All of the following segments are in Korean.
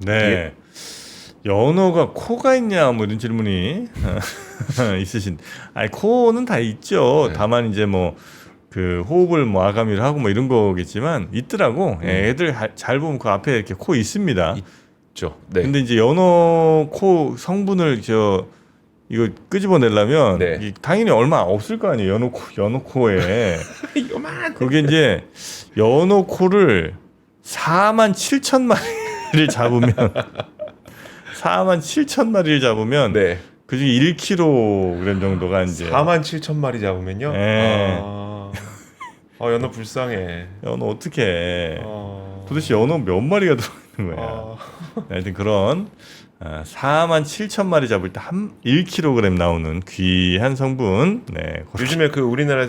네. 연어가 코가 있냐 뭐 이런 질문이 있으신. 아니 코는 다 있죠. 네. 다만 이제 뭐 그 호흡을 뭐 아가미를 하고 뭐 이런 거겠지만 있더라고. 애들 잘 보면 그 앞에 이렇게 코 있습니다. 있죠. 네. 근데 이제 연어 코 성분을 이거 끄집어내려면 네. 당연히 얼마 없을 거 아니에요. 연어 코에. 요만. 그게 이제 연어 코를 47,000마리를 잡으면 47,000마리를 잡으면 네. 그중에 1kg 정도가 이제 47,000마리 잡으면요. 네. 연어 불쌍해. 연어 어떻게 도대체 연어 몇 마리가 들어있는 거야. 하여튼 그런 47,000마리 잡을 때 1kg 나오는 귀한 성분. 네. 요즘에 그 우리나라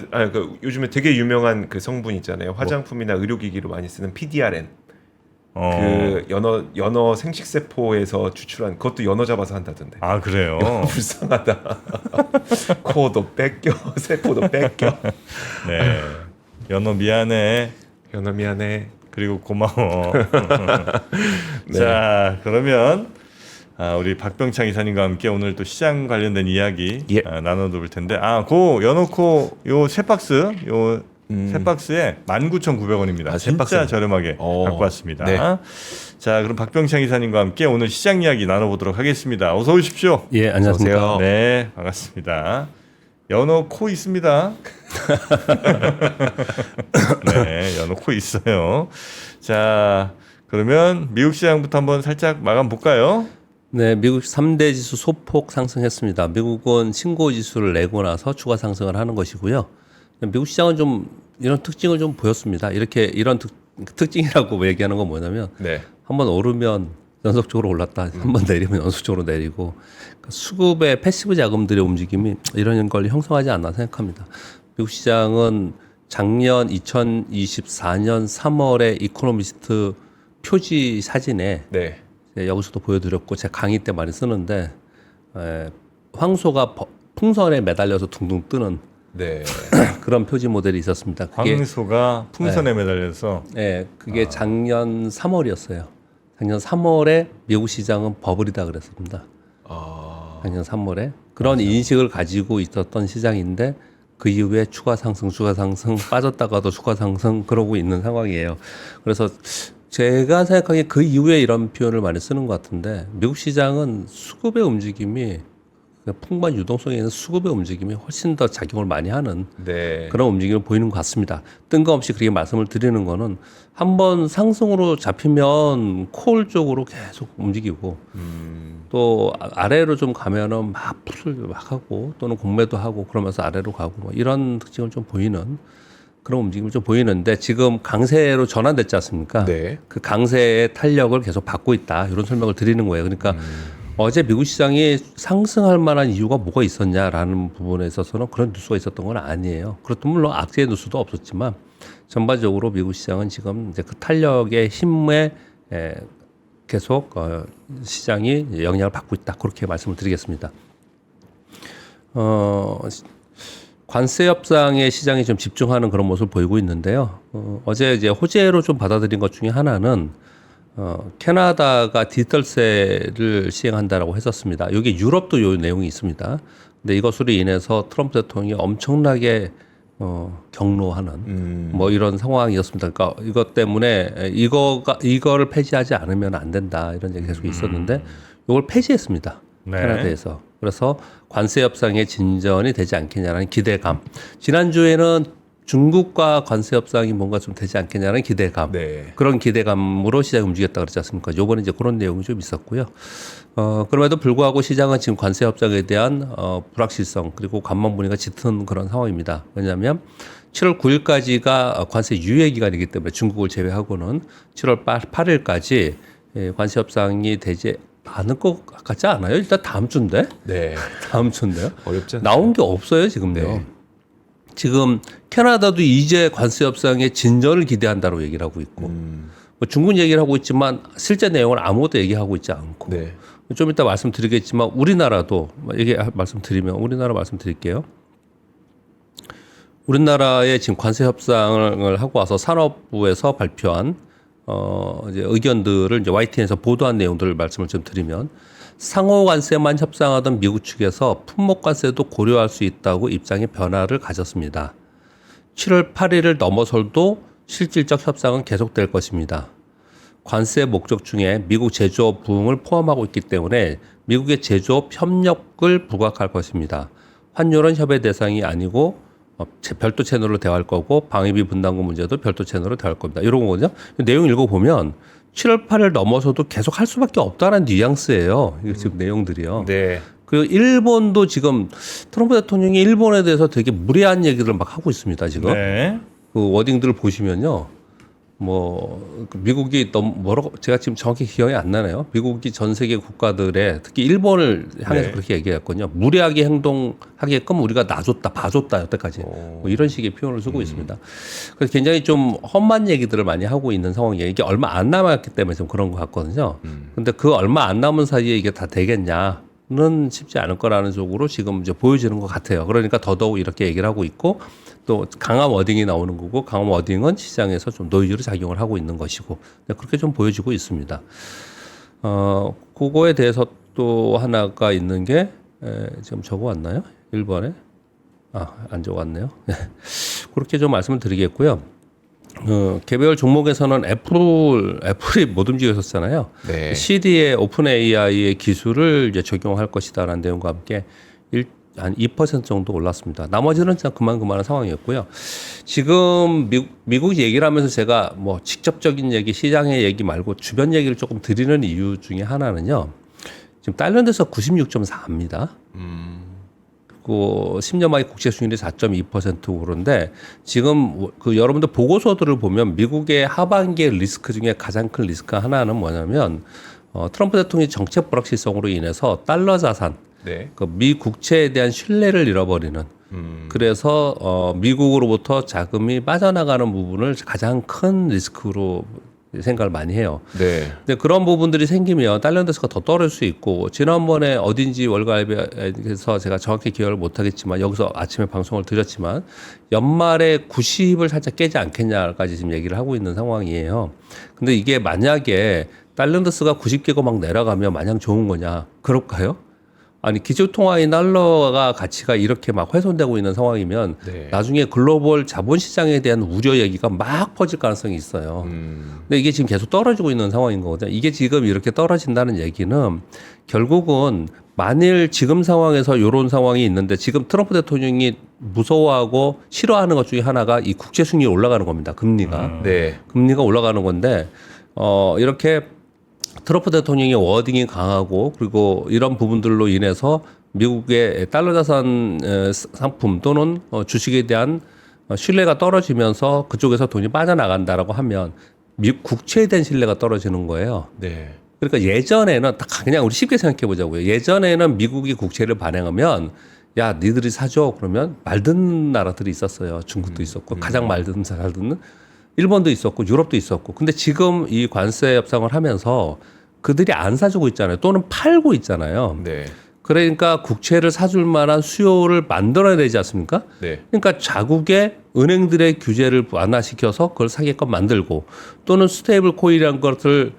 요즘에 되게 유명한 그 성분 있잖아요. 화장품이나 의료기기로 많이 쓰는 PDRN. 그 연어 생식세포에서 추출한 그것도 연어 잡아서 한다던데. 아 그래요. 불쌍하다. 코도 뺏겨, 세포도 뺏겨. 네. 연어 미안해. 연어 미안해. 그리고 고마워. 네. 자 그러면 우리 박병창 이사님과 함께 오늘 또 시장 관련된 이야기 예. 나눠볼 텐데 그 연어코 요 세 박스 세 박스에 19,900원입니다. 진짜 박스는? 저렴하게 갖고 왔습니다. 네. 자 그럼 박병창 이사님과 함께 오늘 시장 이야기 나눠보도록 하겠습니다. 어서 오십시오. 예, 안녕하세요. 어서오세요. 네, 반갑습니다. 연어 코 있습니다. 네, 연어 코 있어요. 자, 그러면 미국 시장부터 한번 살짝 마감 볼까요? 네, 미국 3대 지수 소폭 상승했습니다. 미국은 신고 지수를 내고 나서 추가 상승을 하는 것이고요. 미국 시장은 좀 이런 특징을 좀 보였습니다. 이런 특징이라고 얘기하는 건 뭐냐면 네. 한번 오르면 연속적으로 올랐다, 한번 내리면 연속적으로 내리고 그러니까 수급의 패시브 자금들의 움직임이 이런 걸 형성하지 않나 생각합니다. 미국 시장은 작년 2024년 3월에 이코노미스트 표지 사진에 네. 여기서도 보여드렸고 제가 강의 때 많이 쓰는데 황소가 풍선에 매달려서 둥둥 뜨는 네. 그런 표지 모델이 있었습니다. 그게 황소가 풍선에 매달려서 그게 작년 3월이었어요. 작년 3월에 미국 시장은 버블이다 그랬습니다. 작년 3월에 그런 인식을 가지고 있었던 시장인데 그 이후에 추가 상승 빠졌다가도 추가 상승 그러고 있는 상황이에요. 그래서 제가 생각하기에 그 이후에 이런 표현을 많이 쓰는 것 같은데 미국 시장은 수급의 움직임이 풍부한 유동성에 있는 수급의 움직임이 훨씬 더 작용을 많이 하는 네. 그런 움직임을 보이는 것 같습니다. 뜬금없이 그렇게 말씀을 드리는 거는 한번 상승으로 잡히면 콜 쪽으로 계속 움직이고 또 아래로 좀 가면은 막 풋을 막 하고 또는 공매도 하고 그러면서 아래로 가고 뭐 이런 특징을 좀 보이는 그런 움직임을 좀 보이는데 지금 강세로 전환됐지 않습니까? 네. 그 강세의 탄력을 계속 받고 있다 이런 설명을 드리는 거예요. 그러니까 어제 미국 시장이 상승할 만한 이유가 뭐가 있었냐라는 부분에 있어서는 그런 뉴스가 있었던 건 아니에요. 그렇다면 물론 악재의 뉴스도 없었지만 전반적으로 미국 시장은 지금 이제 그 탄력의 힘에 계속 시장이 영향을 받고 있다. 그렇게 말씀을 드리겠습니다. 관세 협상에 시장이 좀 집중하는 그런 모습을 보이고 있는데요. 어제 이제 호재로 좀 받아들인 것 중에 하나는 캐나다가 디지털세를 시행한다라고 했었습니다. 여기 유럽도 요 내용이 있습니다. 근데 이것으로 인해서 트럼프 대통령이 엄청나게 경로하는 뭐 이런 상황이었습니다. 그러니까 이것 때문에 이거를 폐지하지 않으면 안 된다 이런 얘기 계속 있었는데 이걸 폐지했습니다. 네. 캐나다에서. 그래서 관세 협상의 진전이 되지 않겠냐라는 기대감. 지난주에는 중국과 관세 협상이 뭔가 좀 되지 않겠냐는 기대감. 네. 그런 기대감으로 시장이 움직였다 그랬지 않습니까? 요번에 이제 그런 내용이 좀 있었고요. 그럼에도 불구하고 시장은 지금 관세 협상에 대한 불확실성 그리고 관망 분위기가 짙은 그런 상황입니다. 왜냐하면 7월 9일까지가 관세 유예 기간이기 때문에 중국을 제외하고는 7월 8일까지 관세 협상이 되지 않을 것 같지 않아요? 일단 다음 주인데? 네. 다음 주인데요? 어렵지 않죠? 나온 게 없어요, 지금요. 네. 지금 캐나다도 이제 관세 협상의 진전을 기대한다고 얘기를 하고 있고 뭐 중국 얘기를 하고 있지만 실제 내용을 아무것도 얘기하고 있지 않고 네. 좀 이따 말씀드리겠지만 우리나라도 말씀드릴게요. 우리나라의 지금 관세 협상을 하고 와서 산업부에서 발표한 이제 의견들을 이제 YTN에서 보도한 내용들을 말씀을 좀 드리면 상호 관세만 협상하던 미국 측에서 품목 관세도 고려할 수 있다고 입장의 변화를 가졌습니다. 7월 8일을 넘어설도 실질적 협상은 계속될 것입니다. 관세 목적 중에 미국 제조업 부흥을 포함하고 있기 때문에 미국의 제조업 협력을 부각할 것입니다. 환율은 협의 대상이 아니고 별도 채널로 대화할 거고 방위비 분담금 문제도 별도 채널로 대화할 겁니다. 이런 거거든요. 내용 읽어보면 7월 8일 넘어서도 계속 할 수밖에 없다는 뉘앙스예요. 이게 지금 내용들이요. 네. 그리고 일본도 지금 트럼프 대통령이 일본에 대해서 되게 무례한 얘기를 막 하고 있습니다. 지금 네. 그 워딩들을 보시면요. 뭐 미국이 너무 뭐라고 제가 지금 정확히 기억이 안 나네요. 미국이 전 세계 국가들의 특히 일본을 향해서 네. 그렇게 얘기했거든요. 무례하게 행동하게끔 우리가 놔줬다, 봐줬다 여태까지 뭐 이런 식의 표현을 쓰고 있습니다. 그래서 굉장히 좀 험한 얘기들을 많이 하고 있는 상황이에요. 이게 얼마 안 남았기 때문에 좀 그런 것 같거든요. 근데 그 얼마 안 남은 사이에 이게 다 되겠냐? 는 쉽지 않을 거라는 쪽으로 지금 이제 보여지는 것 같아요. 그러니까 더더욱 이렇게 얘기를 하고 있고 또 강한 워딩이 나오는 거고 강한 워딩은 시장에서 좀 노이즈로 작용을 하고 있는 것이고 그렇게 좀 보여지고 있습니다. 그거에 대해서 또 하나가 있는 게 지금 적어왔나요? 1번에? 안 적어왔네요. 그렇게 좀 말씀을 드리겠고요. 개별 종목에서는 애플이 못 움직였었잖아요. 네. CD의 오픈 AI의 기술을 이제 적용할 것이다라는 내용과 함께 한 2% 정도 올랐습니다. 나머지는 진짜 그만한 상황이었고요. 지금 미국 얘기를 하면서 제가 뭐 직접적인 얘기, 시장의 얘기 말고 주변 얘기를 조금 드리는 이유 중에 하나는요. 지금 달러에서 96.4입니다. 그 10년 만에 국채 수익률이 4.2% 오른데 지금 그 여러분들 보고서들을 보면 미국의 하반기의 리스크 중에 가장 큰 리스크 하나는 뭐냐면 트럼프 대통령이 정책 불확실성으로 인해서 달러 자산, 네. 그 미 국채에 대한 신뢰를 잃어버리는 그래서 미국으로부터 자금이 빠져나가는 부분을 가장 큰 리스크로 생각을 많이 해요. 네. 근데 그런 부분들이 생기면 달러인데스가 더 떨어질 수 있고 지난번에 어딘지 월가에서 제가 정확히 기억을 못하겠지만 여기서 아침에 방송을 드렸지만 연말에 90을 살짝 깨지 않겠냐까지 지금 얘기를 하고 있는 상황이에요. 근데 이게 만약에 달러인데스가 90 깨고 막 내려가면 마냥 좋은 거냐? 그럴까요? 아니 기술통화의 달러가 가치가 이렇게 막 훼손되고 있는 상황이면 네. 나중에 글로벌 자본시장에 대한 우려 얘기가 막 퍼질 가능성이 있어요. 근데 이게 지금 계속 떨어지고 있는 상황인 거거든요. 이게 지금 이렇게 떨어진다는 얘기는 결국은 만일 지금 상황에서 이런 상황이 있는데 지금 트럼프 대통령이 무서워하고 싫어하는 것 중에 하나가 이 국채 수익률이 올라가는 겁니다. 금리가. 네. 금리가 올라가는 건데 이렇게 트럼프 대통령의 워딩이 강하고 그리고 이런 부분들로 인해서 미국의 달러 자산 상품 또는 주식에 대한 신뢰가 떨어지면서 그쪽에서 돈이 빠져나간다라고 하면 미국 국채에 대한 신뢰가 떨어지는 거예요. 네. 그러니까 예전에는 딱 그냥 우리 쉽게 생각해 보자고요. 예전에는 미국이 국채를 발행하면 야 니들이 사줘 그러면 말듣는 나라들이 있었어요. 중국도 있었고 가장 말듣는 잘 듣는 일본도 있었고 유럽도 있었고 근데 지금 이 관세 협상을 하면서 그들이 안 사주고 있잖아요. 또는 팔고 있잖아요. 네. 그러니까 국채를 사줄 만한 수요를 만들어야 되지 않습니까? 네. 그러니까 자국의 은행들의 규제를 완화시켜서 그걸 사게끔 만들고 또는 스테이블 코인이라는 것을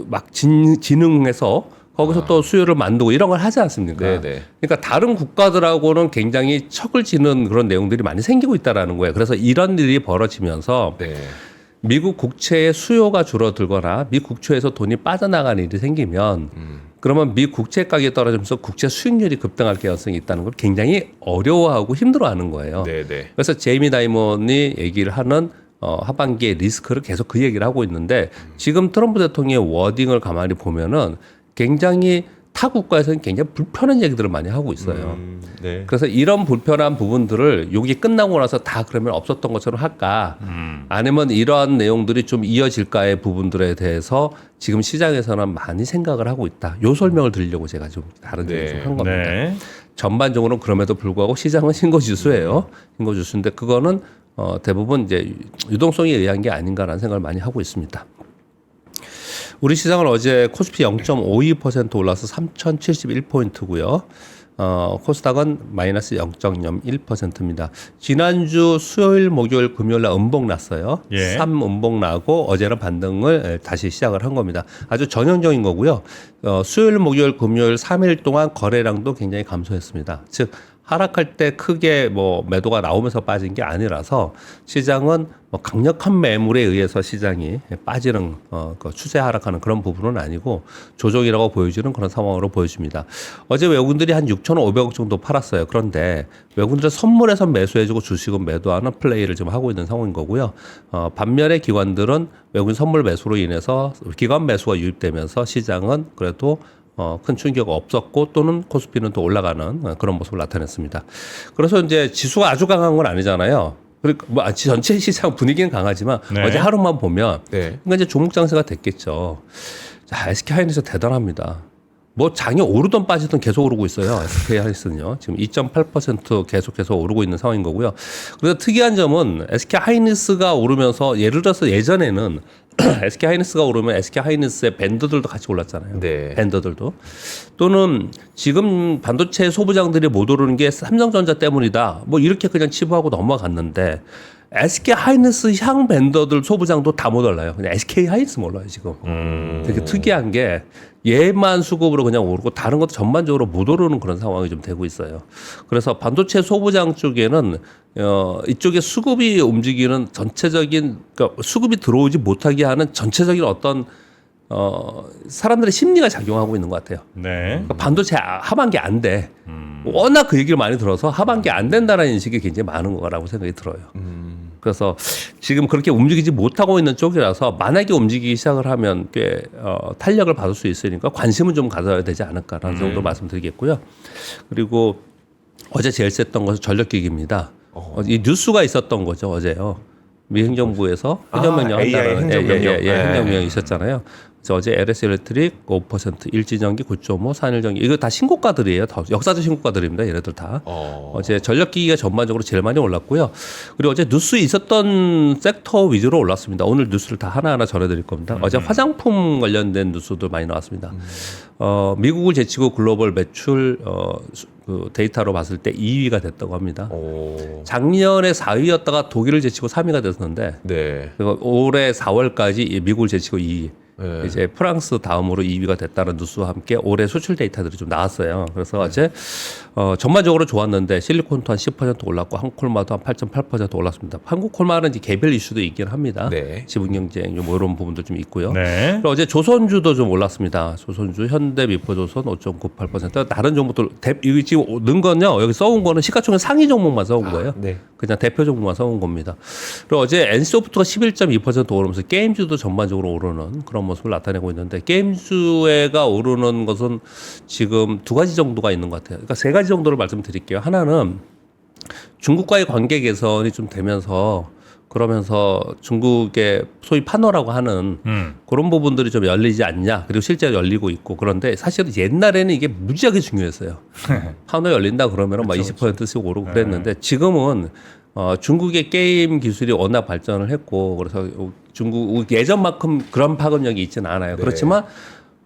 막 진흥해서 거기서 또 수요를 만들고 이런 걸 하지 않습니까? 네네. 그러니까 다른 국가들하고는 굉장히 척을 지는 그런 내용들이 많이 생기고 있다라는 거예요. 그래서 이런 일이 벌어지면서 네. 미국 국채의 수요가 줄어들거나 미 국채에서 돈이 빠져나가는 일이 생기면 그러면 미 국채 가격이 떨어지면서 국채 수익률이 급등할 가능성이 있다는 걸 굉장히 어려워하고 힘들어하는 거예요. 네네. 그래서 제이미 다이먼이 얘기를 하는 하반기의 리스크를 계속 그 얘기를 하고 있는데 지금 트럼프 대통령의 워딩을 가만히 보면은 굉장히 타 국가에서는 굉장히 불편한 얘기들을 많이 하고 있어요. 네. 그래서 이런 불편한 부분들을 여기 끝나고 나서 다 그러면 없었던 것처럼 할까? 아니면 이러한 내용들이 좀 이어질까의 부분들에 대해서 지금 시장에서는 많이 생각을 하고 있다. 요 설명을 드리려고 제가 좀 다른 얘기를 좀 한 겁니다. 네. 전반적으로는 그럼에도 불구하고 시장은 신고지수예요. 신고지수인데 그거는 대부분 이제 유동성에 의한 게 아닌가라는 생각을 많이 하고 있습니다. 우리 시장은 어제 코스피 0.52% 올라서 3,071포인트고요. 코스닥은 마이너스 0.01%입니다. 지난주 수요일, 목요일, 금요일 날 음봉 났어요. 예. 3음봉 나고 어제는 반등을 다시 시작을 한 겁니다. 아주 전형적인 거고요. 수요일, 목요일, 금요일 3일 동안 거래량도 굉장히 감소했습니다. 즉 하락할 때 크게 뭐 매도가 나오면서 빠진 게 아니라서 시장은 뭐 강력한 매물에 의해서 시장이 빠지는 그 추세 하락하는 그런 부분은 아니고 조정이라고 보여지는 그런 상황으로 보여집니다. 어제 외국인들이 한 6,500억 정도 팔았어요. 그런데 외국인들은 선물해서 매수해주고 주식은 매도하는 플레이를 지금 하고 있는 상황인 거고요. 반면에 기관들은 외국인 선물 매수로 인해서 기관 매수가 유입되면서 시장은 그래도 큰 충격 없었고 또는 코스피는 또 올라가는 그런 모습을 나타냈습니다. 그래서 이제 지수가 아주 강한 건 아니잖아요. 그리고 뭐 전체 시장 분위기는 강하지만 네. 어제 하루만 보면 네. 그러니까 이제 종목 장세가 됐겠죠. 자, SK하이닉스 대단합니다. 뭐 장이 오르던 빠지던 계속 오르고 있어요. SK하이닉스는요. 지금 2.8% 계속해서 오르고 있는 상황인 거고요. 그래서 특이한 점은 SK하이닉스가 오르면서 예를 들어서 예전에는 SK하이닉스가 오르면 SK하이닉스의 밴드들도 같이 올랐잖아요. 네. 밴드들도. 또는 지금 반도체 소부장들이 못 오르는 게 삼성전자 때문이다. 뭐 이렇게 그냥 치부하고 넘어갔는데 SK하이닉스 향 밴더들 소부장도 다 못 올라요. 그냥 SK하이닉스만 올라요 지금. 되게 특이한 게 얘만 수급으로 그냥 오르고 다른 것도 전반적으로 못 오르는 그런 상황이 좀 되고 있어요. 그래서 반도체 소부장 쪽에는 이쪽에 수급이 움직이는 전체적인 그러니까 수급이 들어오지 못하게 하는 전체적인 어떤 사람들의 심리가 작용하고 있는 것 같아요. 네. 그러니까 반도체 하반기 안 돼. 워낙 그 얘기를 많이 들어서 하반기 안 된다는 인식이 굉장히 많은 거라고 생각이 들어요. 그래서 지금 그렇게 움직이지 못하고 있는 쪽이라서 만약에 움직이기 시작을 하면 꽤 탄력을 받을 수 있으니까 관심은 좀 가져야 되지 않을까라는 정도 말씀드리겠고요. 그리고 어제 제일 셌던 것은 전력기기입니다. 이 뉴스가 있었던 거죠 어제요. 미 행정부에서 행정명령 AI 한다는 행정명령. 행정명령이 있었잖아요. 그래서 어제 LS 일렉트릭 5%, 일지전기 9.5, 산일전기 이거 다 신고가들이에요. 다 역사적 신고가들입니다. 얘네들 다. 어제 전력기기가 전반적으로 제일 많이 올랐고요. 그리고 어제 뉴스에 있었던 섹터 위주로 올랐습니다. 오늘 뉴스를 다 하나하나 전해드릴 겁니다. 어제 화장품 관련된 뉴스도 많이 나왔습니다. 미국을 제치고 글로벌 매출 그 데이터로 봤을 때 2위가 됐다고 합니다. 작년에 4위였다가 독일을 제치고 3위가 됐었는데 네. 그리고 올해 4월까지 미국을 제치고 2위. 네. 이제 프랑스 다음으로 2위가 됐다는 뉴스와 함께 올해 수출 데이터들이 좀 나왔어요. 그래서 어제 전반적으로 좋았는데 실리콘도 한 10% 올랐고 한국콜마도 한 8.8% 올랐습니다. 한국콜마는 이제 개별 이슈도 있긴 합니다. 네. 지분 경쟁 뭐 이런 부분도 좀 있고요. 네. 그리고 어제 조선주도 좀 올랐습니다. 조선주, 현대, 미포조선 5.98%. 다른 종목들 이거 지금 넣은 건요. 여기 써온 거는 시가총액 상위 종목만 써온 거예요. 네. 그냥 대표 종목만 써온 겁니다. 그리고 어제 NC소프트가 11.2% 오르면서 게임주도 전반적으로 오르는 그런 모습을 나타내고 있는데 게임주가 오르는 것은 지금 두 가지 정도가 있는 것 같아요. 그러니까 세 가지 정도를 말씀드릴게요. 하나는 중국과의 관계 개선이 좀 되면서 그러면서 중국의 소위 판호라고 하는 그런 부분들이 좀 열리지 않냐. 그리고 실제로 열리고 있고. 그런데 사실은 옛날에는 이게 무지하게 중요했어요. 판호 열린다 그러면 막 20%씩 오르고 그랬는데 지금은 중국의 게임 기술이 워낙 발전을 했고 그래서 중국 예전만큼 그런 파급력이 있지는 않아요. 네. 그렇지만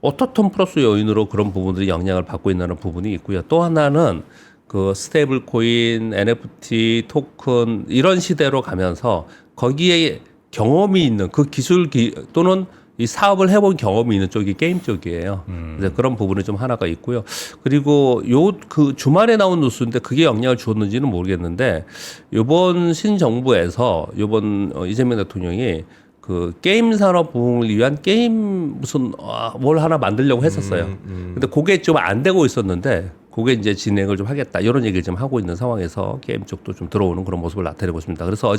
오토톤 플러스 요인으로 그런 부분들이 영향을 받고 있는 부분이 있고요. 또 하나는 그 스테이블 코인, NFT, 토큰 이런 시대로 가면서 거기에 경험이 있는 그 기술 또는 이 사업을 해본 경험이 있는 쪽이 게임 쪽이에요. 그래서 그런 부분이 좀 하나가 있고요. 그리고 그 주말에 나온 뉴스인데 그게 영향을 주었는지는 모르겠는데 이번 신정부에서 이번 이재명 대통령이 그 게임 산업 부흥을 위한 게임 무슨 뭘 하나 만들려고 했었어요. 근데 그게 좀 안 되고 있었는데 그게 이제 진행을 좀 하겠다 이런 얘기를 좀 하고 있는 상황에서 게임 쪽도 좀 들어오는 그런 모습을 나타내고 있습니다. 그래서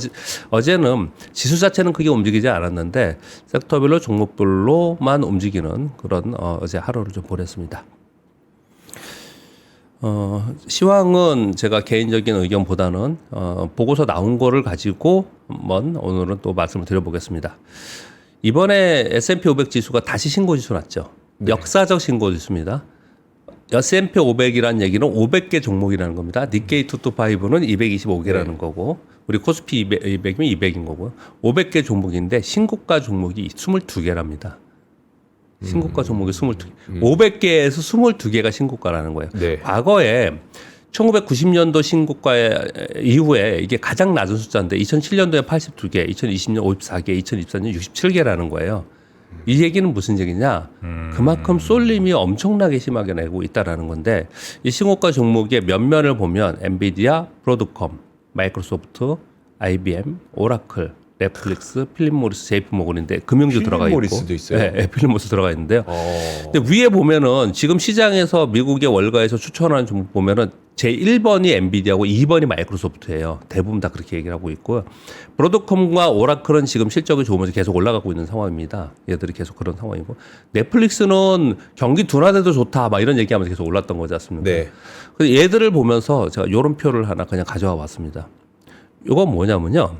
어제는 지수 자체는 크게 움직이지 않았는데 섹터별로 종목별로만 움직이는 그런 어제 하루를 좀 보냈습니다. 시황은 제가 개인적인 의견보다는 보고서 나온 거를 가지고 한번 오늘은 또 말씀을 드려보겠습니다. 이번에 S&P 500 지수가 다시 신고 지수 났죠. 네. 역사적 신고 지수입니다. S&P 500이라는 얘기는 500개 종목이라는 겁니다. 니케이 225는 225개라는 네. 거고 우리 코스피 200이면 200인 거고요. 500개 종목인데 신고가 종목이 22개랍니다. 신고가 종목이 22개. 500개에서 22개가 신고가라는 거예요. 네. 과거에 1990년도 신고가 이후에 이게 가장 낮은 숫자인데 2007년도에 82개, 2020년 54개, 2024년 67개라는 거예요. 이 얘기는 무슨 얘기냐? 그만큼 쏠림이 엄청나게 심하게 내고 있다라는 건데 이 신고가 종목의 면면을 보면 엔비디아, 브로드컴, 마이크로소프트, IBM, 오라클, 넷플릭스, 필립모리스, JP모건인데 금융주 들어가 있고, 필립모리스도 있어요? 네, 필립모리스 들어가 있는데요. 근데 위에 보면은 지금 시장에서 미국의 월가에서 추천하는 종목 보면은 제 1번이 엔비디아고 2번이 마이크로소프트예요. 대부분 다 그렇게 얘기를 하고 있고요. 브로드컴과 오라클은 지금 실적이 좋으면서 계속 올라가고 있는 상황입니다. 얘들이 계속 그런 상황이고 넷플릭스는 경기 둔화돼도 좋다 막 이런 얘기하면서 계속 올랐던 거지 않습니까? 네. 그래서 얘들을 보면서 제가 이런 표를 하나 그냥 가져와 봤습니다. 이건 뭐냐면요.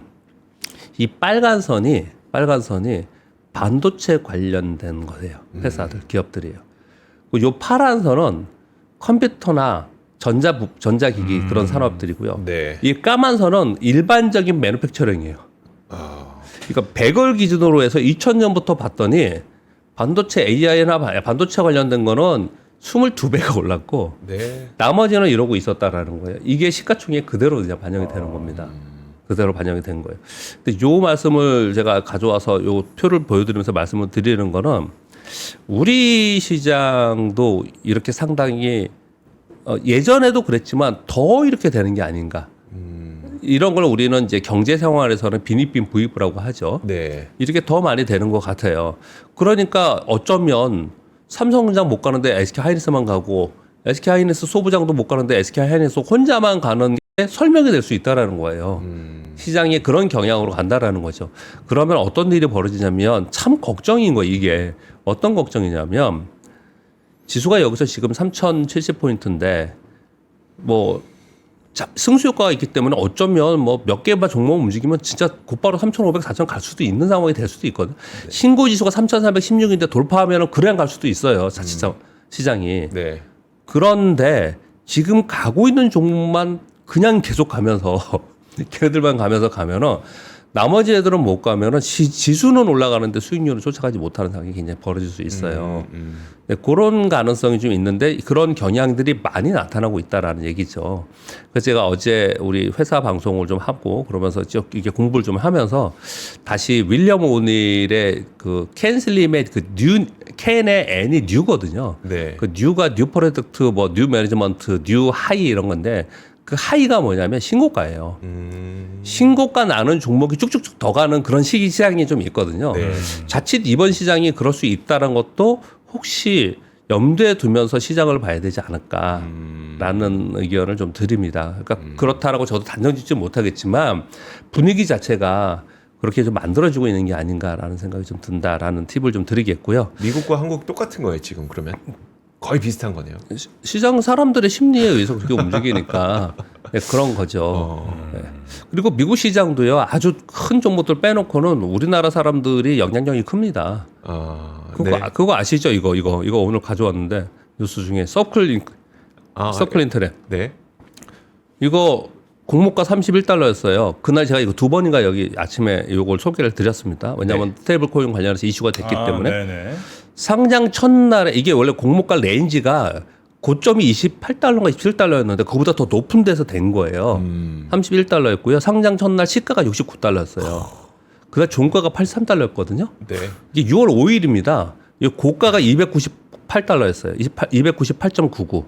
이 빨간 선이 반도체 관련된 거예요. 회사들, 기업들이에요. 요 파란 선은 컴퓨터나 전자기기 그런 산업들이고요. 네. 이 까만 선은 일반적인 매뉴팩처링이에요. 그러니까 100을 기준으로 해서 2000년부터 봤더니 반도체 AI나 반도체 관련된 거는 22배가 올랐고 네. 나머지는 이러고 있었다라는 거예요. 이게 시가총액 그대로 그냥 반영이 되는 겁니다. 그대로 반영이 된 거예요. 근데 요 말씀을 제가 가져와서 요 표를 보여드리면서 말씀을 드리는 거는 우리 시장도 이렇게 상당히 예전에도 그랬지만 더 이렇게 되는 게 아닌가. 이런 걸 우리는 이제 경제 생활에서는 빈입빈 부익부라고 하죠. 네. 이렇게 더 많이 되는 것 같아요. 그러니까 어쩌면 삼성전자 못 가는데 SK 하이닉스만 가고 SK 하이닉스 소부장도 못 가는데 SK 하이닉스 혼자만 가는 게 설명이 될 수 있다라는 거예요. 시장이 그런 경향으로 간다라는 거죠. 그러면 어떤 일이 벌어지냐면 참 걱정인 거예요. 이게 어떤 걱정이냐면 지수가 여기서 지금 3,070포인트인데 뭐 승수 효과가 있기 때문에 어쩌면 뭐 몇 개만 종목 움직이면 진짜 곧바로 3,500, 4,000 갈 수도 있는 상황이 될 수도 있거든. 네. 신고 지수가 3,416인데 돌파하면 그냥 갈 수도 있어요. 시장이. 네. 그런데 지금 가고 있는 종목만 그냥 계속 가면서 걔네들만 가면은 나머지 애들은 못 가면은 지수는 올라가는데 수익률은 쫓아가지 못하는 상황이 굉장히 벌어질 수 있어요. 네, 그런 가능성이 좀 있는데 그런 경향들이 많이 나타나고 있다라는 얘기죠. 그래서 제가 어제 우리 회사 방송을 좀 하고 그러면서 이게 공부를 좀 하면서 다시 윌리엄 오닐의 그 캔슬림의 그 캔의 N이 뉴거든요. 네. 그 뉴가 뉴 프로덕트 뭐 뉴 매니지먼트 뉴 하이 이런 건데 그 하이가 뭐냐면 신고가예요. 신고가 나는 종목이 쭉쭉쭉 더 가는 그런 시장이 좀 있거든요. 네. 자칫 이번 시장이 그럴 수 있다는 것도 혹시 염두에 두면서 시장을 봐야 되지 않을까라는 의견을 좀 드립니다. 그러니까 그렇다라고 저도 단정 짓지 못하겠지만 분위기 자체가 그렇게 좀 만들어지고 있는 게 아닌가라는 생각이 좀 든다라는 팁을 좀 드리겠고요. 미국과 한국 똑같은 거예요, 지금 그러면? 거의 비슷한 거네요. 시장 사람들의 심리에 의해서 그렇게 움직이니까 네, 그런 거죠. 네. 그리고 미국 시장도요. 아주 큰 종목들 빼놓고는 우리나라 사람들이 영향력이 큽니다. 그거 아시죠? 이거 오늘 가져왔는데 뉴스 중에 서클 인터넷. 네. 이거 공모가 31달러였어요. 그날 제가 이거 두 번인가 여기 아침에 이걸 소개를 드렸습니다. 왜냐하면 스테이블 코인 관련해서 이슈가 됐기 때문에. 네네. 상장 첫날에 이게 원래 공모가 레인지가 고점이 28달러인가 27달러였는데 그보다 더 높은 데서 된 거예요. 31달러였고요. 상장 첫날 시가가 69달러였어요. 그다음 종가가 83달러였거든요. 네. 이게 6월 5일입니다. 이 고가가 298달러였어요. 298.99.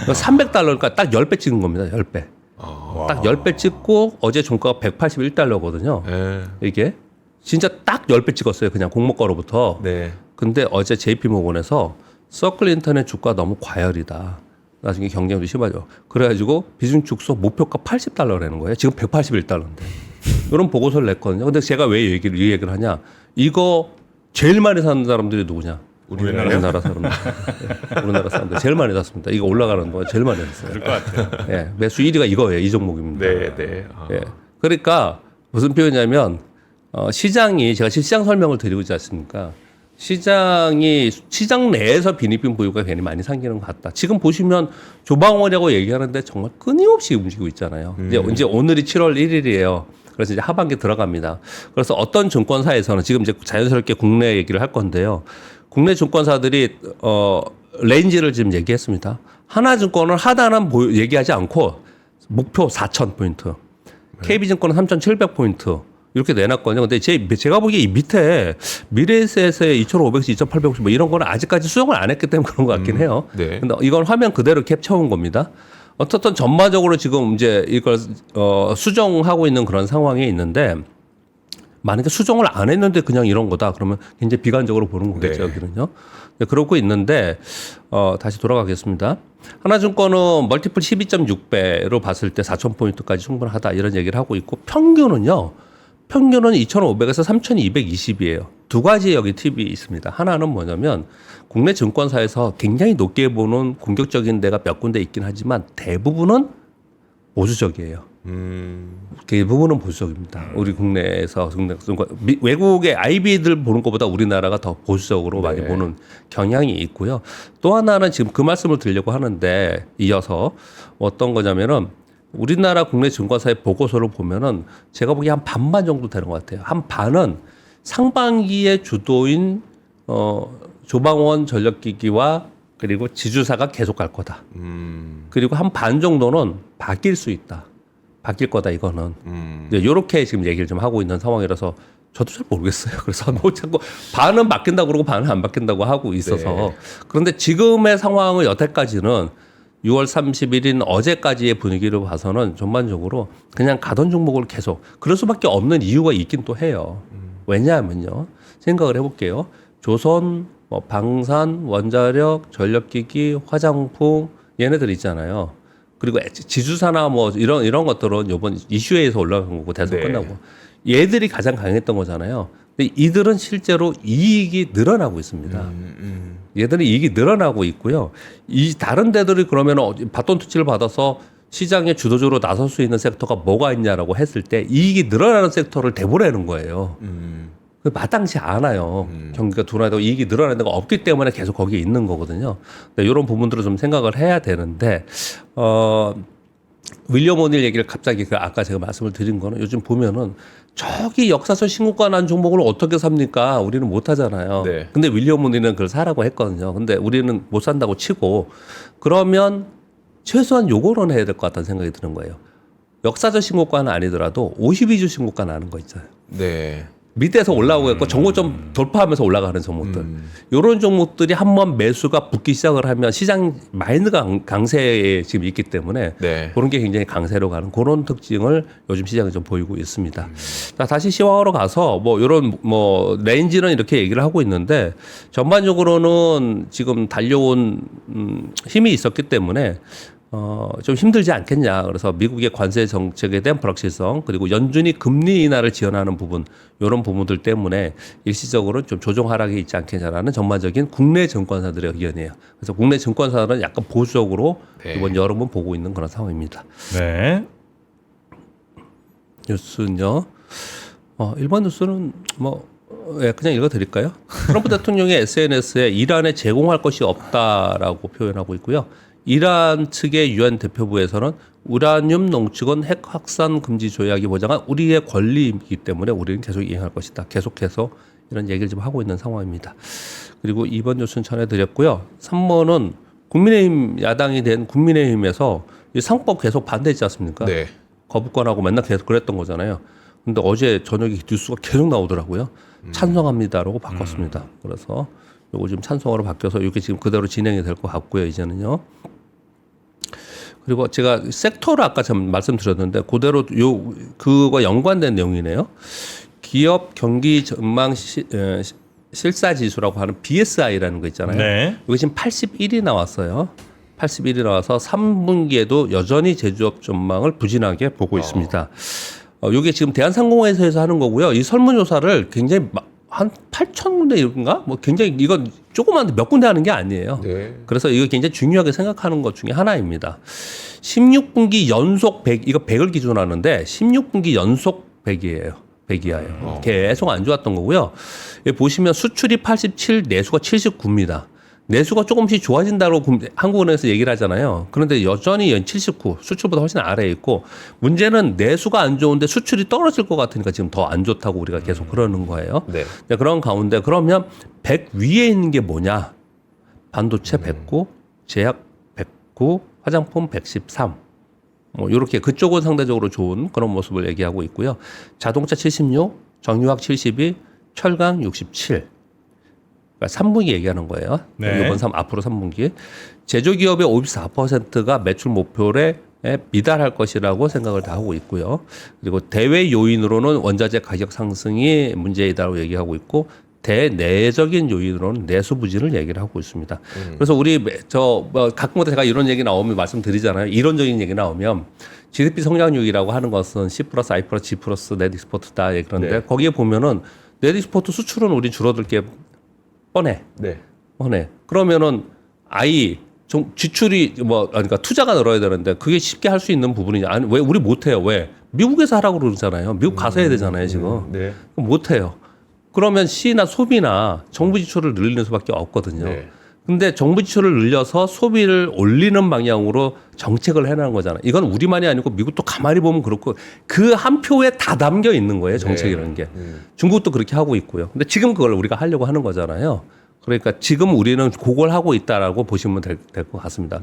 300달러니까 딱 10배 찍은 겁니다. 10배. 딱 10배 찍고 어제 종가가 181달러거든요. 네. 이게 진짜 딱 10배 찍었어요. 그냥 공모가로부터. 네. 근데 어제 JP모건에서 서클 인터넷 주가 너무 과열이다. 나중에 경쟁도 심하죠. 그래가지고 비중 축소 목표가 80달러라는 거예요. 지금 181달러인데. 이런 보고서를 냈거든요. 근데 제가 왜 이 얘기를 하냐. 이거 제일 많이 사는 사람들이 누구냐. 우리나라 사람들. 우리나라 사람들 제일 많이 샀습니다. 이거 올라가는 거 제일 많이 샀어요. 그럴 것 같아요. 예, 매수 1위가 이거예요. 이 종목입니다. 네, 네. 예. 그러니까 무슨 표현이냐면 시장이 제가 시장 설명을 드리고 있지 않습니까? 시장이 시장 내에서 빈익빈 보유가 괜히 많이 생기는 것 같다. 지금 보시면 조방원이라고 얘기하는데 정말 끊임없이 움직이고 있잖아요. 이제 오늘이 7월 1일이에요. 그래서 이제 하반기 들어갑니다. 그래서 어떤 증권사에서는 지금 이제 자연스럽게 국내 얘기를 할 건데요. 국내 증권사들이 레인지를 지금 얘기했습니다. 하나증권은 하단은 얘기하지 않고 목표 4,000포인트, KB증권은 3,700포인트 이렇게 내놨거든요. 근데 제가 보기에 이 밑에 미래에셋의 2,500씩, 2,800씩 뭐 이런 거는 아직까지 수정을 안 했기 때문에 그런 것 같긴 해요. 네. 근데 이건 화면 그대로 캡처한 겁니다. 어떻든 전반적으로 지금 이제 이걸 수정하고 있는 그런 상황에 있는데 만약에 수정을 안 했는데 그냥 이런 거다 그러면 굉장히 비관적으로 보는 거겠죠. 네. 여기는요. 네, 그러고 있는데 다시 돌아가겠습니다. 하나증권은 멀티플 12.6배로 봤을 때 4,000포인트까지 충분하다 이런 얘기를 하고 있고 평균은 2,500에서 3,220이에요. 두 가지 여기 팁이 있습니다. 하나는 뭐냐면 국내 증권사에서 굉장히 높게 보는 공격적인 데가 몇 군데 있긴 하지만 대부분은 보수적이에요. 대부분은 보수적입니다. 우리 국내에서 외국의 IB들 보는 것보다 우리나라가 더 보수적으로 많이 보는 경향이 있고요. 또 하나는 지금 그 말씀을 드리려고 하는데 이어서 어떤 거냐면은 우리나라 국내 증권사의 보고서를 보면은 제가 보기에 한 반반 정도 되는 것 같아요. 한 반은 상반기의 주도인 조방원 전력기기와 그리고 지주사가 계속 갈 거다. 그리고 한 반 정도는 바뀔 수 있다. 바뀔 거다 이거는. 이렇게 지금 얘기를 좀 하고 있는 상황이라서 저도 잘 모르겠어요. 그래서 뭐 자꾸 반은 바뀐다고 그러고 반은 안 바뀐다고 하고 있어서. 네. 그런데 지금의 상황은 여태까지는 6월 31일 어제까지의 분위기를 봐서는 전반적으로 그냥 가던 종목을 계속 그럴 수밖에 없는 이유가 있긴 또 해요. 왜냐하면요. 생각을 해볼게요. 조선, 뭐 방산, 원자력, 전력기기, 화장품 얘네들 있잖아요. 그리고 지주사나 뭐 이런 것들은 이번 이슈에서 올라간 거고 대선 네. 끝나고 얘들이 가장 강했던 거잖아요. 근데 이들은 실제로 이익이 늘어나고 있습니다. 얘들은 이익이 늘어나고 있고요. 이 다른 데들이 그러면 바톤 투치를 받아서 시장에 주도적으로 나설 수 있는 섹터가 뭐가 있냐라고 했을 때 이익이 늘어나는 섹터를 대보라는 거예요. 그 마땅치 않아요. 경기가 둔화되고 이익이 늘어나는 데가 없기 때문에 계속 거기에 있는 거거든요. 이런 부분들을 좀 생각을 해야 되는데 윌리엄 오닐 얘기를 갑자기 아까 제가 말씀을 드린 거는 요즘 보면은 저기 역사적 신고가 난 종목을 어떻게 삽니까? 우리는 못 하잖아요. 네. 근데 윌리엄 오닐은 그걸 사라고 했거든요. 근데 우리는 못 산다고 치고 그러면 최소한 요거는 해야 될 것 같다는 생각이 드는 거예요. 역사적 신고가는 아니더라도 52주 신고가 나는 거 있잖아요. 네. 밑에서 올라오고 있고 정고점 돌파하면서 올라가는 종목들. 이런 종목들이 한번 매수가 붙기 시작을 하면 시장 마인드가 강세에 지금 있기 때문에 네. 그런 게 굉장히 강세로 가는 그런 특징을 요즘 시장에 좀 보이고 있습니다. 자, 다시 시황으로 가서 뭐 이런 뭐 레인지는 이렇게 얘기를 하고 있는데 전반적으로는 지금 달려온 힘이 있었기 때문에 좀 힘들지 않겠냐. 그래서 미국의 관세 정책에 대한 불확실성 그리고 연준이 금리 인하를 지원하는 부분 이런 부분들 때문에 일시적으로 좀 조정 하락이 있지 않겠냐라는 전반적인 국내 증권사들의 의견이에요. 그래서 국내 증권사들은 약간 보수적으로 네. 이번 여름은 보고 있는 그런 상황입니다. 네. 뉴스는요. 일반 뉴스는 뭐 그냥 읽어드릴까요? 트럼프 대통령의 SNS에 이란에 제공할 것이 없다라고 표현하고 있고요. 이란 측의 유엔 대표부에서는 우라늄 농축은 핵 확산 금지 조약이 보장한 우리의 권리이기 때문에 우리는 계속 이행할 것이다. 계속해서 이런 얘기를 좀 하고 있는 상황입니다. 그리고 2번 뉴스는 전해드렸고요. 3번은 국민의힘 야당이 된 국민의힘에서 이 상법 계속 반대했지 않습니까? 네. 거부권하고 맨날 계속 그랬던 거잖아요. 근데 어제 저녁에 뉴스가 계속 나오더라고요. 찬성합니다라고 바꿨습니다. 그래서 요거 지금 찬성으로 바뀌어서 이게 지금 그대로 진행이 될 것 같고요. 이제는요. 그리고 제가 섹터를 아까 좀 말씀드렸는데 그대로 그거 연관된 내용이네요. 기업 경기 전망 실사 지수라고 하는 BSI라는 거 있잖아요. 네. 이게 지금 81이 나왔어요. 81이 나와서 3분기에도 여전히 제조업 전망을 부진하게 보고 있습니다. 이게 지금 대한상공회사에서 하는 거고요. 이 설문조사를 굉장히 한 8,000군데인가? 뭐 굉장히 이건 조그만 몇 군데 하는 게 아니에요. 네. 그래서 이거 굉장히 중요하게 생각하는 것 중에 하나입니다. 16분기 연속 100, 이거 100을 기준으로 하는데 16분기 연속 100이에요. 100 이하예요. 계속 안 좋았던 거고요. 여기 보시면 수출이 87, 내수가 79입니다. 내수가 조금씩 좋아진다고 한국은행에서 얘기를 하잖아요. 그런데 여전히 79, 수출보다 훨씬 아래에 있고 문제는 내수가 안 좋은데 수출이 떨어질 것 같으니까 지금 더 안 좋다고 우리가 계속 그러는 거예요. 네. 그런 가운데 그러면 100 위에 있는 게 뭐냐? 반도체 109, 제약 109, 화장품 113. 뭐 이렇게 그쪽은 상대적으로 좋은 그런 모습을 얘기하고 있고요. 자동차 76, 정유학 72, 철강 67. 그러니까 3분기 얘기하는 거예요. 네. 이번 앞으로 3분기. 제조기업의 54%가 매출 목표에 미달할 것이라고 생각을 다 하고 있고요. 그리고 대외 요인으로는 원자재 가격 상승이 문제이다라고 얘기하고 있고 대내적인 요인으로는 내수 부진을 얘기를 하고 있습니다. 그래서 우리 가끔마다 제가 이런 얘기 나오면 말씀드리잖아요. 이론적인 얘기 나오면 GDP 성장률이라고 하는 것은 C 플러스 I 플러스 G 플러스 넷 익스포트다. 그런데 네. 거기에 보면은 넷 익스포트 수출은 우리 줄어들 게 뻔해. 네. 뻔해. 그러면은 지출이 그러니까 투자가 늘어야 되는데 그게 쉽게 할 수 있는 부분이냐? 아니 왜 우리 못 해요? 왜? 미국에서 하라고 그러잖아요. 미국 가서 해야 되잖아요, 지금. 네. 못 해요. 그러면 C나 소비나 정부 지출을 늘리는 수밖에 없거든요. 네. 근데 정부 지출을 늘려서 소비를 올리는 방향으로 정책을 해나가는 거잖아요. 이건 우리만이 아니고 미국도 가만히 보면 그렇고 그 한 표에 다 담겨 있는 거예요. 정책이라는 게. 중국도 그렇게 하고 있고요. 근데 지금 그걸 우리가 하려고 하는 거잖아요. 그러니까 지금 우리는 그걸 하고 있다라고 보시면 될 것 같습니다.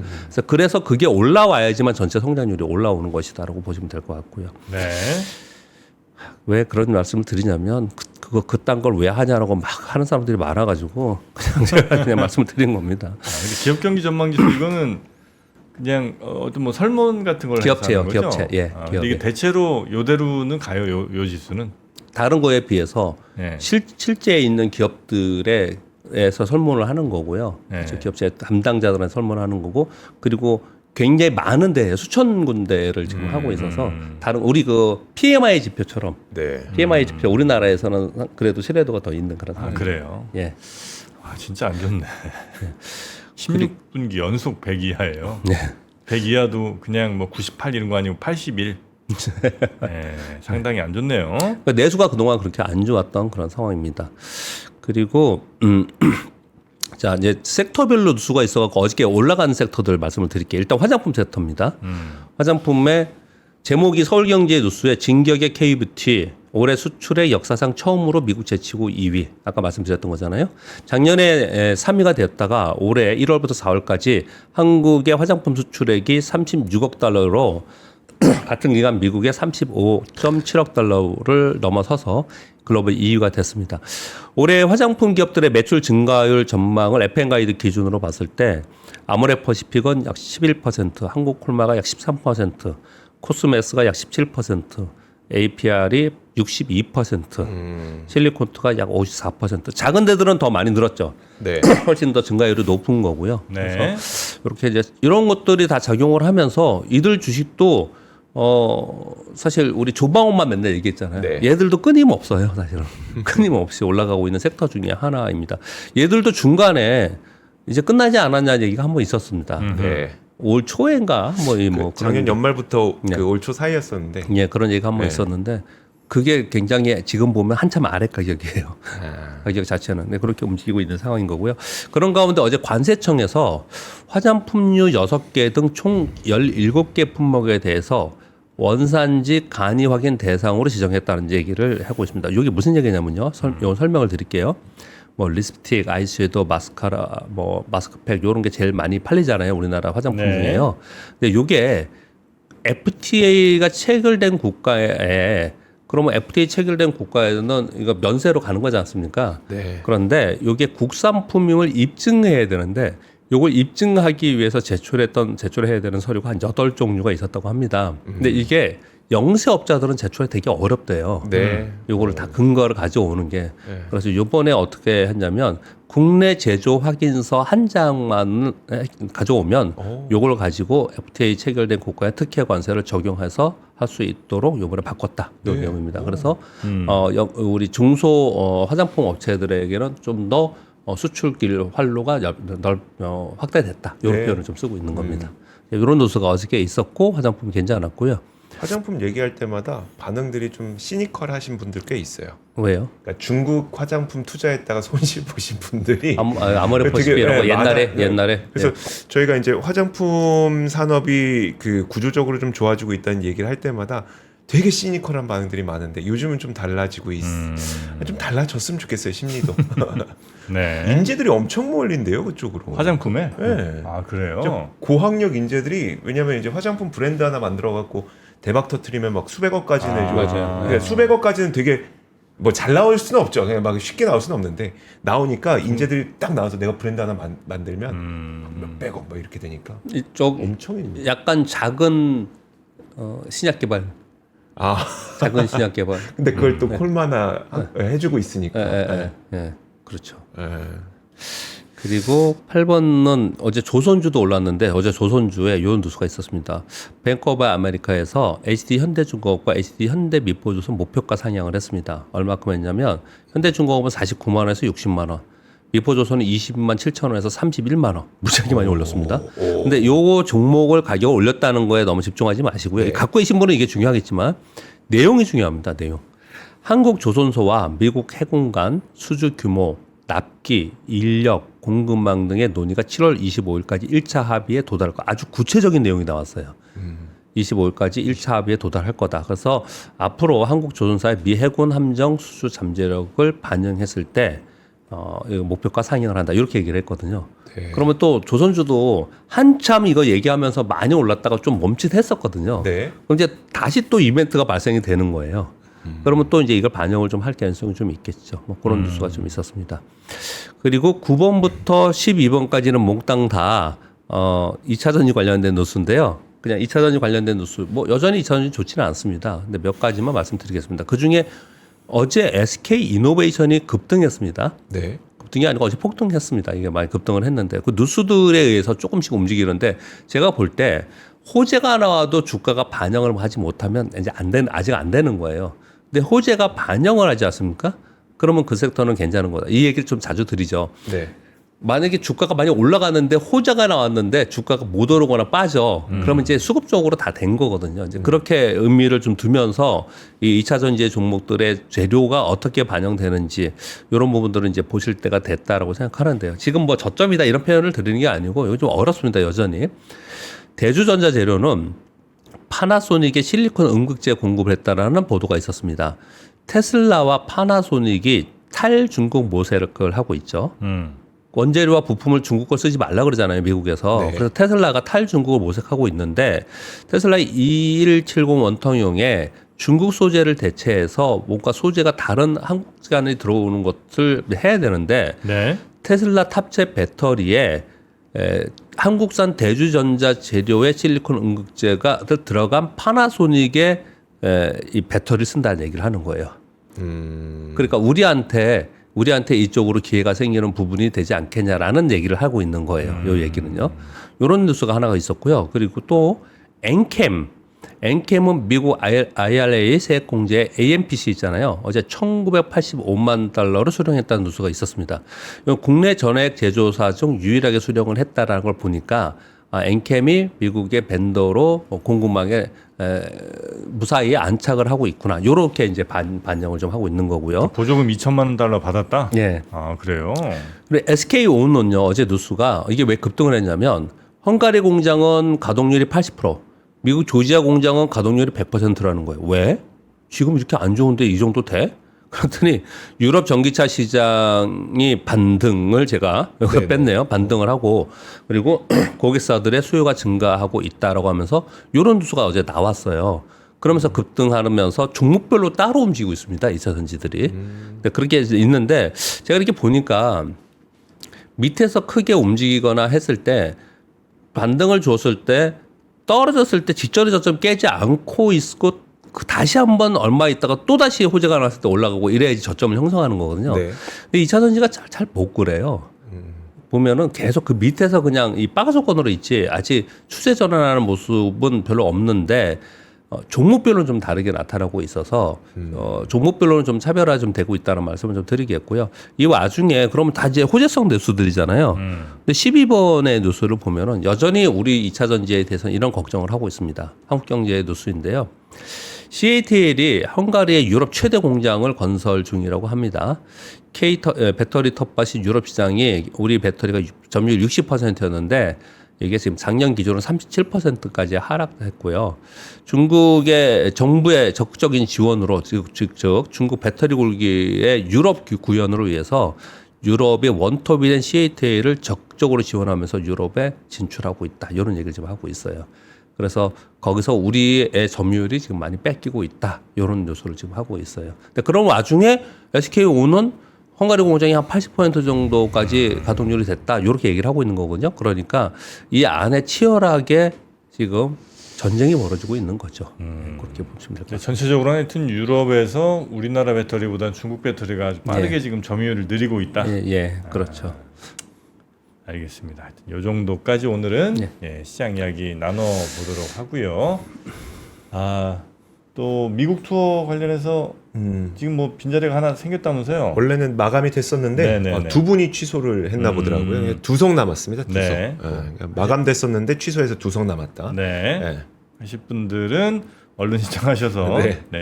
그래서 그게 올라와야지만 전체 성장률이 올라오는 것이다라고 보시면 될 것 같고요. 네. 왜 그런 말씀을 드리냐면 그딴 걸 왜 하냐라고 막 하는 사람들이 많아가지고 그냥 제가 그냥 말씀을 드린 겁니다. 근데 기업 경기 전망 지수 이거는 그냥 어떤 뭐 설문 같은 걸 기업체요, 해서 하는 거죠? 기업체. 예, 근데 기업에. 이게 대체로 요대로는 가요, 요 지수는. 다른 거에 비해서 예. 실제에 있는 기업들에서 설문을 하는 거고요. 네. 그렇죠? 기업체 담당자들한테 설문을 하는 거고 그리고 굉장히 많은 데 수천 군데를 지금 하고 있어서 다른 우리 그 PMI 지표처럼 네. PMI 지표 우리나라에서는 그래도 신뢰도가 더 있는 그런 아, 상황입니다. 그래요. 예. 아, 진짜 안 좋네. 16분기 연속 100 이하예요. 네. 100 이하도 그냥 뭐 98 이런 거 아니고 81. 네, 상당히 안 좋네요. 그러니까 내수가 그동안 그렇게 안 좋았던 그런 상황입니다. 그리고 자 이제 섹터별로 누수가 있어갖고 어저께 올라간 섹터들 말씀을 드릴게요. 일단 화장품 섹터입니다. 화장품의 제목이 서울경제 뉴스의 진격의 K뷰티 올해 수출의 역사상 처음으로 미국 제치고 2위. 아까 말씀드렸던 거잖아요. 작년에 3위가 되었다가 올해 1월부터 4월까지 한국의 화장품 수출액이 36억 달러로 같은 기간 미국의 35.7억 달러를 넘어서서 글로벌 2위가 됐습니다. 올해 화장품 기업들의 매출 증가율 전망을 FN가이드 기준으로 봤을 때 아모레퍼시픽은 약 11%, 한국콜마가 약 13%, 코스메스가 약 17%, APR이 62%, 실리콘트가 약 54%. 작은 데들은 더 많이 늘었죠. 네. 훨씬 더 증가율이 높은 거고요. 네. 그래서 이렇게 이제 이런 것들이 다 작용을 하면서 이들 주식도 사실 우리 조방원만 맨날 얘기했잖아요. 네. 얘들도 끊임없어요, 사실은. 끊임없이 올라가고 있는 섹터 중에 하나입니다. 얘들도 중간에 이제 끝나지 않았냐 얘기가 한번 있었습니다. 네. 올 초인가 뭐 작년 연말부터 네. 그 올 초 사이였었는데. 예, 그런 얘기가 한번 네. 있었는데 그게 굉장히 지금 보면 한참 아래 가격이에요. 아. 가격 자체는. 네, 그렇게 움직이고 있는 상황인 거고요. 그런 가운데 어제 관세청에서 화장품류 6개 등 총 17개 품목에 대해서 원산지 간이 확인 대상으로 지정했다는 얘기를 하고 있습니다. 이게 무슨 얘기냐면요. 설명을 드릴게요. 뭐 립스틱, 아이섀도우, 마스카라, 뭐 마스크팩 이런 게 제일 많이 팔리잖아요. 우리나라 화장품 네. 중에요. 근데 이게 FTA가 체결된 국가에 그러면 FTA 체결된 국가에는 이거 면세로 가는 거지 않습니까? 네. 그런데 이게 국산품임을 입증해야 되는데 요걸 입증하기 위해서 제출해야 되는 서류가 한 8종류가 있었다고 합니다. 근데 이게 영세업자들은 제출이 되게 어렵대요. 네. 요거를 다 근거를 가져오는 게. 네. 그래서 요번에 어떻게 했냐면 국내 제조 확인서 한 장만 가져오면 오. 요걸 가지고 FTA 체결된 국가의 특혜 관세를 적용해서 할 수 있도록 요번에 바꿨다. 요 네. 내용입니다. 그래서 우리 중소 화장품 업체들에게는 좀 더 수출길 활로가 확대됐다. 이런 네. 표현을 좀 쓰고 있는 겁니다. 이런 뉴스가 어저께 있었고 화장품 괜찮았고요. 화장품 얘기할 때마다 반응들이 좀 시니컬하신 분들 꽤 있어요. 왜요? 그러니까 중국 화장품 투자했다가 손실 보신 분들이 아모레퍼시픽이라고 되게, 옛날에. 그래서 저희가 이제 화장품 산업이 그 구조적으로 좀 좋아지고 있다는 얘기를 할 때마다 되게 시니컬한 반응들이 많은데 요즘은 좀 달라지고 좀 달라졌으면 좋겠어요, 심리도. 네. 인재들이 엄청 몰린대요, 그쪽으로. 화장품에? 네. 아, 그래요? 고학력 인재들이, 왜냐면 이제 화장품 브랜드 하나 만들어 갖고 대박 터트리면 막 수백억까지 내주고, 맞아요. 그러니까 수백억까지는 되게 뭐 잘 나올 수는 없죠. 그냥 막 쉽게 나올 수는 없는데 나오니까 인재들이 딱 나와서 내가 브랜드 하나 만들면 몇백억 막 이렇게 되니까 이쪽 엄청 약간 작은 신약 개발. 작은 신약 개발. 근데 그걸 또 콜마나 해주고 있으니까. 그렇죠. 그리고 8번은 어제 조선주도 올랐는데 어제 조선주에 이런 뉴스가 있었습니다. 뱅크 오브 아메리카에서 HD 현대중공업과 HD 현대미포조선 목표가 상향을 했습니다. 얼마큼 했냐면 현대중공업은 49만 원에서 60만 원, 미포조선은 20만 7천 원에서 31만 원, 무지하게 많이 올랐습니다. 근데 요 종목을 가격을 올렸다는 거에 너무 집중하지 마시고요. 네. 갖고 계신 분은 이게 중요하겠지만 내용이 중요합니다. 내용. 한국 조선소와 미국 해군 간 수주 규모, 납기, 인력, 공급망 등의 논의가 7월 25일까지 1차 합의에 도달할 거. 아주 구체적인 내용이 나왔어요. 25일까지 1차 합의에 도달할 거다. 그래서 앞으로 한국 조선사의 미 해군 함정 수주 잠재력을 반영했을 때 이거 목표가 상향을 한다. 이렇게 얘기를 했거든요. 네. 그러면 또 조선주도 한참 이거 얘기하면서 많이 올랐다가 좀 멈칫했었거든요. 네. 그럼 이제 다시 또 이벤트가 발생이 되는 거예요. 그러면 또 이제 이걸 반영을 좀 할 가능성이 좀 있겠죠. 뭐 그런 뉴스가 좀 있었습니다. 그리고 9번부터 12번까지는 몽땅 다 2차 전지 관련된 뉴스인데요. 그냥 2차 전지 관련된 뉴스, 뭐 여전히 2차 전지 좋지는 않습니다. 근데 몇 가지만 말씀드리겠습니다. 그 중에 어제 SK 이노베이션이 급등했습니다. 네. 급등이 아니고 어제 폭등했습니다. 이게 많이 급등을 했는데 그 뉴스들에 의해서 조금씩 움직이는데 제가 볼 때 호재가 나와도 주가가 반영을 하지 못하면 이제 아직 안 되는 거예요. 근데 호재가 반영을 하지 않습니까? 그러면 그 섹터는 괜찮은 거다. 이 얘기를 좀 자주 드리죠. 네. 만약에 주가가 많이 올라가는데 호재가 나왔는데 주가가 못 오르거나 빠져. 그러면 이제 수급적으로 다 된 거거든요. 이제 그렇게 의미를 좀 두면서 이 2차 전지의 종목들의 재료가 어떻게 반영되는지 이런 부분들은 이제 보실 때가 됐다라고 생각하는데요. 지금 뭐 저점이다 이런 표현을 드리는 게 아니고 이거 좀 어렵습니다. 여전히. 대주전자 재료는 파나소닉의 실리콘 음극재 공급을 했다라는 보도가 있었습니다. 테슬라와 파나소닉이 탈중국 모색을 하고 있죠. 원재료와 부품을 중국 걸 쓰지 말라 그러잖아요, 미국에서. 네. 그래서 테슬라가 탈중국을 모색하고 있는데 테슬라의 2170 원통형에 중국 소재를 대체해서 뭔가 소재가 다른 한국산이 들어오는 것을 해야 되는데 네. 테슬라 탑재 배터리에 한국산 대주전자 재료의 실리콘 음극재가 들어간 파나소닉의 이 배터리를 쓴다는 얘기를 하는 거예요. 그러니까 우리한테 이쪽으로 기회가 생기는 부분이 되지 않겠냐라는 얘기를 하고 있는 거예요. 이 얘기는요. 이런 뉴스가 하나가 있었고요. 그리고 또 엔캠은 미국 IRA 세액 공제 AMPC 있잖아요. 어제 1985만 달러를 수령했다는 뉴스가 있었습니다. 국내 전액 제조사 중 유일하게 수령을 했다라는 걸 보니까 엔캠이 미국의 벤더로 공급망에 무사히 안착을 하고 있구나. 요렇게 이제 반영을 좀 하고 있는 거고요. 보조금 2천만 달러 받았다? 예. 아, 그래요? 그리고 SK온은요, 어제 뉴스가 이게 왜 급등을 했냐면 헝가리 공장은 가동률이 80%, 미국 조지아 공장은 가동률이 100%라는 거예요. 왜? 지금 이렇게 안 좋은데 이 정도 돼? 그랬더니 유럽 전기차 시장이 반등을 제가 여기서 뺐네요. 반등을 하고 그리고 고객사들의 수요가 증가하고 있다라고 하면서 이런 뉴스가 어제 나왔어요. 그러면서 급등하면서 종목별로 따로 움직이고 있습니다. 2차 전지들이. 그렇게 있는데 제가 이렇게 보니까 밑에서 크게 움직이거나 했을 때 반등을 줬을 때 떨어졌을 때 직전의 저점 깨지 않고 있고 다시 한번 얼마 있다가 또 다시 호재가 나왔을 때 올라가고 이래야지 저점을 형성하는 거거든요. 네. 근데 2차 전지가 잘 못 그래요. 보면은 계속 그 밑에서 그냥 이 빠가조건으로 있지 아직 추세 전환하는 모습은 별로 없는데 종목별로는 좀 다르게 나타나고 있어서 종목별로는 좀 차별화 좀 되고 있다는 말씀을 좀 드리겠고요. 이 와중에 그러면 다 이제 호재성 뉴스들이잖아요. 근데 12번의 뉴스를 보면은 여전히 우리 2차 전지에 대해서 이런 걱정을 하고 있습니다. 한국경제 뉴스인데요. CATL이 헝가리의 유럽 최대 공장을 건설 중이라고 합니다. 배터리 텃밭이 유럽 시장이 우리 배터리가 점유율 60%였는데 이게 지금 작년 기준으로 37%까지 하락했고요. 중국의 정부의 적극적인 지원으로 즉 중국 배터리 굴기의 유럽 구현을 위해서 유럽의 원톱이 된 CATL을 적극적으로 지원하면서 유럽에 진출하고 있다. 이런 얘기를 지금 하고 있어요. 그래서 거기서 우리의 점유율이 지금 많이 뺏기고 있다. 이런 뉴스를 지금 하고 있어요. 근데 그런 와중에 SKO는 헝가리 공장이 한 80% 정도까지 가동률이 됐다. 이렇게 얘기를 하고 있는 거거든요. 그러니까 이 안에 치열하게 지금 전쟁이 벌어지고 있는 거죠. 그렇게 보시면 될 것 같아요. 전체적으로 하여튼 유럽에서 우리나라 배터리보다는 중국 배터리가 아주 빠르게 지금 점유율을 늘리고 있다. 예, 그렇죠. 알겠습니다. 하여튼 이 정도까지 오늘은 시장 이야기 나눠보도록 하고요. 또 미국 투어 관련해서 지금 뭐 빈자리가 하나 생겼다면서요? 원래는 마감이 됐었는데 네네네. 두 분이 취소를 했나 보더라고요. 2석 남았습니다. 2석. 네. 그러니까 마감됐었는데 취소해서 2석 남았다. 네. 하실 분들은 얼른 신청하셔서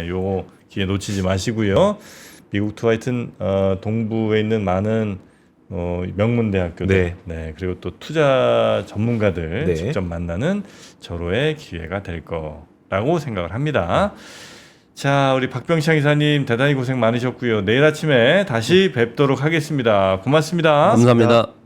요 기회 놓치지 마시고요. 미국 투어 하여튼 동부에 있는 많은 명문 대학교들, 그리고 또 투자 전문가들 직접 만나는 절호의 기회가 될 거라고 생각을 합니다. 자, 우리 박병창 이사님 대단히 고생 많으셨고요. 내일 아침에 다시 뵙도록 하겠습니다. 고맙습니다. 감사합니다.